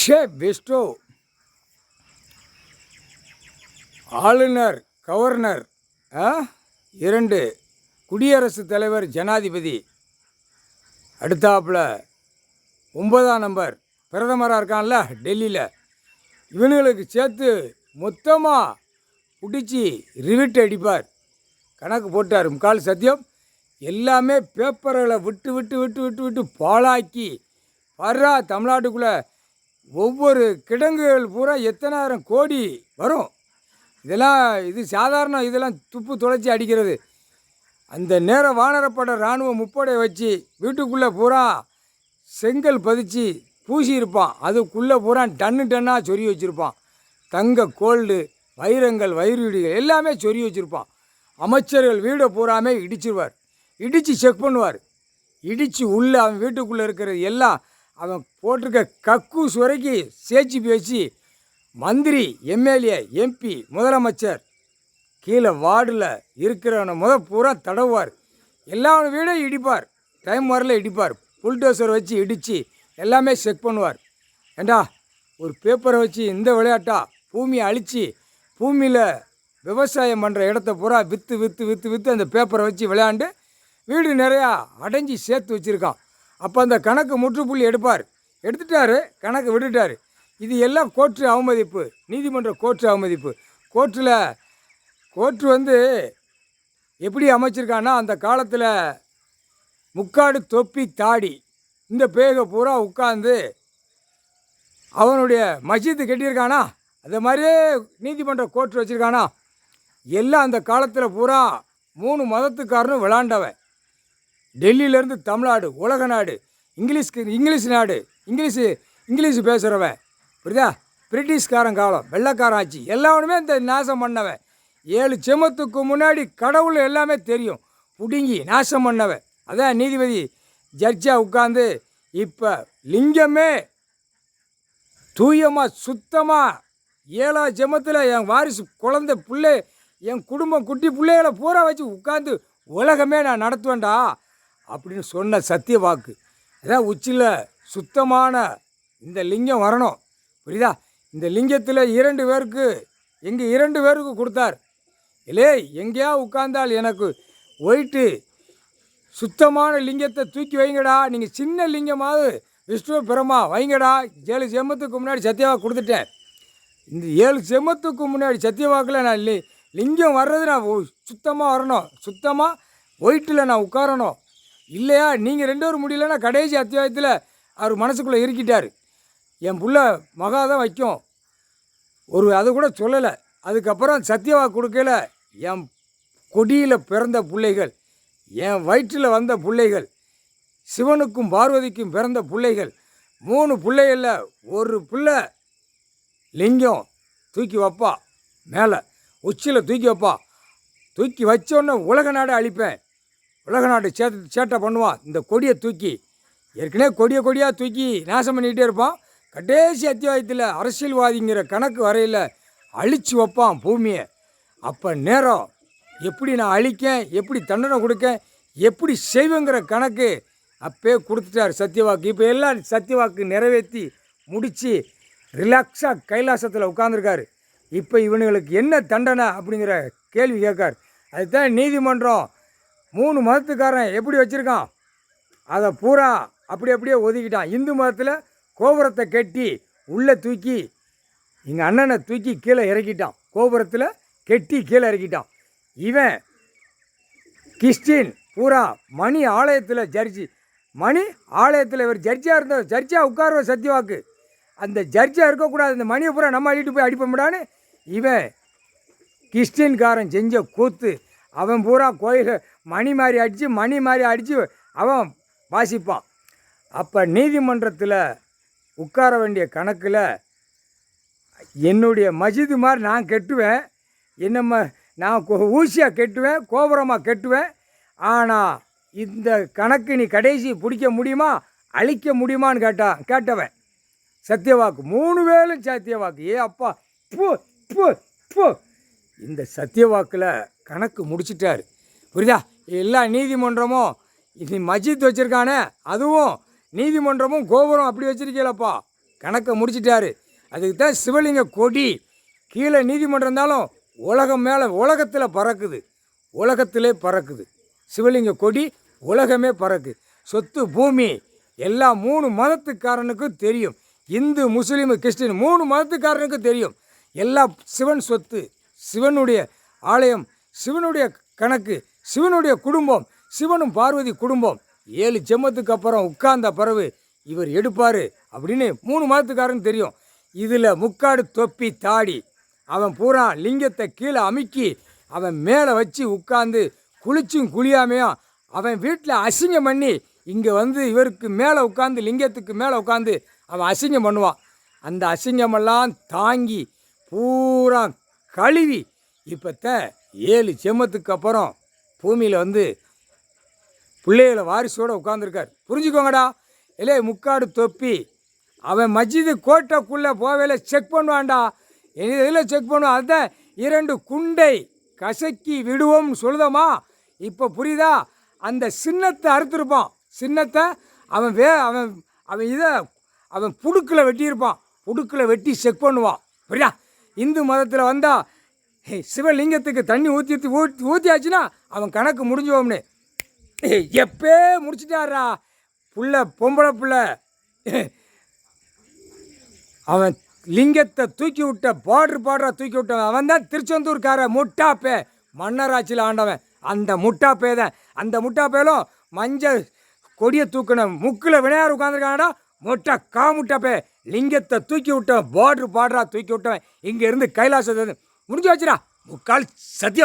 Bairstow ஆளுநர் governor 2 குடியரசுத் தலைவர் ஜனாதிபதி அடுத்தாப்புல 9ஆம் நம்பர் பிரதமராக இருக்கான்ல டெல்லியில் இவனுங்களுக்கு சேர்த்து மொத்தமாக பிடிச்சி ரிவிட் அடிப்பார். கணக்கு போட்டார். முக்கால் சத்தியம் எல்லாமே பேப்பர்களை விட்டு விட்டு விட்டு விட்டு விட்டு பாழாக்கி வர்றா. தமிழ்நாட்டுக்குள்ளே ஒவ்வொரு கிடங்குகள் பூரா எத்தனாயிரம் கோடி வரும். இதெல்லாம் இது சாதாரணம். இதெல்லாம் துப்பு துளைச்சி அடிக்கிறது. அந்த நேரம் வானரப்பட இராணுவ முப்படை வச்சு வீட்டுக்குள்ளே பூரா செங்கல் பதிச்சு பூசி இருப்பான். அதுக்குள்ளே பூரா டன்னாக சொறி வச்சுருப்பான். தங்க கோல்டு வைரங்கள் வைரூடிகள் எல்லாமே சொறி வச்சுருப்பான். அமைச்சர்கள் வீடை பூராமே இடிச்சிருவார். இடித்து செக் பண்ணுவார். இடித்து உள்ளே அவன் வீட்டுக்குள்ளே இருக்கிறது எல்லாம் அவன் போட்டிருக்க கக்கூஸ் வரைக்கும் சேச்சி பேசி மந்திரி எம்எல்ஏ எம்பி முதலமைச்சர் கீழே வார்டில் இருக்கிறவனை பூரா தடவுவார். எல்லா வீடையும் இடிப்பார். டைம் வரல இடிப்பார். புல்டோசர் வச்சு இடித்து எல்லாமே செக் பண்ணுவார். ஏண்டா ஒரு பேப்பரை வச்சு இந்த விளையாட்டா பூமியை அழித்து பூமியில் விவசாயம் பண்ணுற இடத்த பூரா விற்று விற்று விற்று விற்று அந்த பேப்பரை வச்சு விளையாண்டு வீடு நிறையா அடைஞ்சி சேர்த்து வச்சுருக்கான். அப்போ அந்த கணக்கு முற்றுப்புள்ளி எடுப்பார். எடுத்துட்டார். கணக்கு விட்டுட்டார். இது எல்லாம் கோர்ட்டு அவமதிப்பு. நீதிமன்ற கோர்ட்டு அவமதிப்பு. கோர்ட்டு எப்படி அமைச்சிருக்கான்னா அந்த காலத்தில் முக்காடு தொப்பி தாடி இந்த பேகை பூரா உட்காந்து அவனுடைய மஸ்ஜித்து கட்டியிருக்கானா அது மாதிரியே நீதிமன்ற கோர்ட்டு வச்சுருக்கானா. எல்லாம் அந்த காலத்தில் பூரா 3 மதத்துக்காரனும் விளாண்டவன். டெல்லியிலேருந்து தமிழ்நாடு உலக நாடு இங்கிலீஷ் நாடு இங்கிலீஷ் பேசுகிறவன் புரியுதா. பிரிட்டிஷ்காரன் காலம் வெள்ளைக்காரன் ஆச்சு எல்லாருமே இந்த நாசம் பண்ணவன். 7 செமத்துக்கு முன்னாடி கடவுள் எல்லாமே தெரியும் பிடுங்கி நாசம் பண்ணவன். அதான் நீதிபதி ஜட்ஜாக உட்காந்து இப்போ லிங்கமே தூயமாக சுத்தமாக 7ஆம் ஜெமத்தில் என் வாரிசு குழந்தை பிள்ளை என் குடும்பம் குட்டி பிள்ளைகளை பூரா வச்சு உட்காந்து உலகமே நான் நடத்துவேன்டா அப்படின்னு சொன்ன சத்திய வாக்கு. அதான் உச்சியில் சுத்தமான இந்த லிங்கம் வரணும் புரியுதா. இந்த லிங்கத்தில் 2 பேருக்கு 2 பேருக்கு கொடுத்தார். இல்லே எங்கேயா உட்கார்ந்தால் எனக்கு ஒயிட்டு சுத்தமான லிங்கத்தை தூக்கி வைங்கடா. நீங்கள் சின்ன லிங்கமாவது விஷ்ணு பிரமா வைங்கடா. 7 செம்மத்துக்கு முன்னாடி சத்தியவாக்கு கொடுத்துட்டேன். இந்த 7 செம்மத்துக்கு முன்னாடி சத்தியவாக்கில் நான் லிங்கம் வர்றது நான் சுத்தமாக வரணும். சுத்தமாக ஒயிட்டில் நான் உட்காரணும். இல்லையா நீங்கள் 2 பேரும் முடியலன்னா கடைசி அத்தியாயத்தில் அவர் மனசுக்குள்ளே இருக்கிட்டார். என் புள்ள மகாதான் வைக்கும் அது கூட சொல்லலை. அதுக்கப்புறம் சத்தியவாக்கு கொடுக்கல. என் கொடியில் பிறந்த பிள்ளைகள் என் வயிற்றில் வந்த பிள்ளைகள் சிவனுக்கும் பார்வதிக்கும் பிறந்த பிள்ளைகள் 3 பிள்ளைகளில் ஒரு பிள்ளை லிங்கம் தூக்கி வைப்பா. மேலே உச்சியில் தூக்கி வைப்பா. தூக்கி வச்சோன்னே உலக நாடை அழிப்பேன். உலக நாடு சேட்டை பண்ணுவான். இந்த கொடியை தூக்கி ஏற்கனவே கொடியாக தூக்கி நாசம் பண்ணிக்கிட்டே இருப்பான். கடைசி அத்தியாயத்தில் அரசியல்வாதிங்கிற கணக்கு வரையில் அழித்து வைப்பான் பூமியை. அப்போ நேரம் எப்படி நான் அழிக்கேன் எப்படி தண்டனை கொடுக்கேன் எப்படி செய்வேங்கிற கணக்கு அப்பே கொடுத்துட்டார் சத்தியவாக்கு. இப்போ எல்லாம் சத்தியவாக்கு நிறைவேற்றி முடித்து ரிலாக்ஸாக கைலாசத்தில் உட்காந்துருக்காரு. இப்போ இவனுங்களுக்கு என்ன தண்டனை அப்படிங்கிற கேள்வி கேட்கார். அதுதான் நீதிமன்றம் 3 மதத்துக்காரன் எப்படி வச்சுருக்கான் அதை பூரா அப்படியே ஒதுக்கிட்டான். இந்து மதத்தில் கோபுரத்தை கட்டி உள்ளே தூக்கி எங்கள் அண்ணனை தூக்கி கீழே இறக்கிட்டான். கோபுரத்தில் கெட்டி கீழே இறக்கிட்டான். இவன் கிறிஸ்டின் பூரா மணி ஆலயத்தில் இவர் ஜட்ஜாக இருந்தார். ஜட்ஜாக உட்கார சத்தியவாக்கு அந்த ஜட்ஜாக இருக்கக்கூடாது. இந்த மணியை பூரா நம்ம அடிட்டு போய் அடிப்போம்டான்னு இவன் கிறிஸ்டின்காரன் செஞ்ச கூத்து. அவன் பூரா கோயில் மணி மாதிரி அடித்து அவன் வாசிப்பான். அப்போ நீதிமன்றத்தில் உட்கார வேண்டிய கணக்கில் என்னுடைய மஸ்ஜிது மாதிரி நான் கட்டுவேன். நான் ஊசியாக கட்டுவேன் கோபுரமாக கட்டுவேன். ஆனால் இந்த கணக்கு நீ கடைசி பிடிக்க முடியுமா அழிக்க முடியுமான்னு கேட்டவன் சத்தியவாக்கு. 3 பேரும் சத்தியவாக்கு. அப்பா இந்த சத்தியவாக்கில் கணக்கு முடிச்சிட்டார் புரியுதா. எல்லா நீதிமன்றமும் இது மஸ்ஜித் வச்சுருக்கானே அதுவும் நீதிமன்றமும் கோபுரம் அப்படி வச்சுருக்கீங்களப்பா கணக்கை முடிச்சிட்டாரு. அதுக்கு தான் சிவலிங்க கொடி. கீழே நீதிமன்றம் இருந்தாலும் உலகம் மேலே உலகத்தில் பறக்குது, உலகத்திலே பறக்குது. சிவலிங்க கொடி உலகமே பறக்கு. சொத்து பூமி எல்லாம் 3 மதத்துக்காரனுக்கும் தெரியும். இந்து முஸ்லீம் கிறிஸ்டின் 3 மதத்துக்காரனுக்கும் தெரியும். எல்லாம் சிவன் சொத்து, சிவனுடைய ஆலயம், சிவனுடைய கணக்கு, சிவனுடைய குடும்பம், சிவனும் பார்வதி குடும்பம். 7 ஜென்மத்துக்கு அப்புறம் உட்கார்ந்த பிறகு இவர் எடுப்பார் அப்படின்னு 3 மதத்துக்காரனுக்கு தெரியும். இதில் முக்காடு தொப்பி தாடி அவன் பூரா லிங்கத்தை கீழே அமுக்கி அவன் மேலே வச்சு உட்காந்து குளிச்சும் குளியாமையும் அவன் வீட்டில் அசிங்கம் பண்ணி இங்கே வந்து இவருக்கு மேலே உட்காந்து லிங்கத்துக்கு மேலே உட்காந்து அவன் அசிங்கம் பண்ணுவான். அந்த அசிங்கமெல்லாம் தாங்கி பூரா கழுவி இப்போத்த 7 ஜென்மத்துக்கு அப்புறம் பூமியில் வந்து பிள்ளைகளை வாரிசோடு உட்காந்துருக்கார். புரிஞ்சுக்கோங்கடா. இல்லை முக்காடு தொப்பி அவன் மஸ்ஜிது கோட்டைக்குள்ளே போவேல செக் பண்ணுவான்டா. இதில் செக் பண்ணுவான். அதுதான் 2 குண்டை கசக்கி விடுவோம்னு சொல்லுதோமா. இப்போ புரியுதா? அந்த சின்னத்தை அறுத்துருப்பான். சின்னத்தை அவன் அவன் அவன் இதை அவன் புடுக்கில் வெட்டியிருப்பான். புடுக்கில் வெட்டி செக் பண்ணுவான். புரியா? இந்து மதத்தில் வந்தால் சிவலிங்கத்துக்கு தண்ணி ஊற்றியாச்சுன்னா அவன் கணக்கு முடிஞ்சுவோம்னு எப்பே முடிச்சிட்டாரா. புள்ள பொம்பளை புள்ள அவன் லிங்கத்தை தூக்கி விட்ட பாடுறா தூக்கி விட்டவன் அவன் தான் திருச்செந்தூர்கார முட்டாப்பே. மன்னராட்சியில் ஆண்டவன் அந்த முட்டாப்பே தான். அந்த முட்டாப்பேலும் மஞ்சள் கொடியை தூக்கின முக்கில் விநாயகர் உட்காந்துருக்காங்கடா. முட்டாப்பே லிங்கத்தை தூக்கி விட்டவன் பாடுறா தூக்கி விட்டவன் இங்கே இருந்து கைலாசத்தை முடிஞ்சு வச்சுடா. முக்கால் சத்தியம்.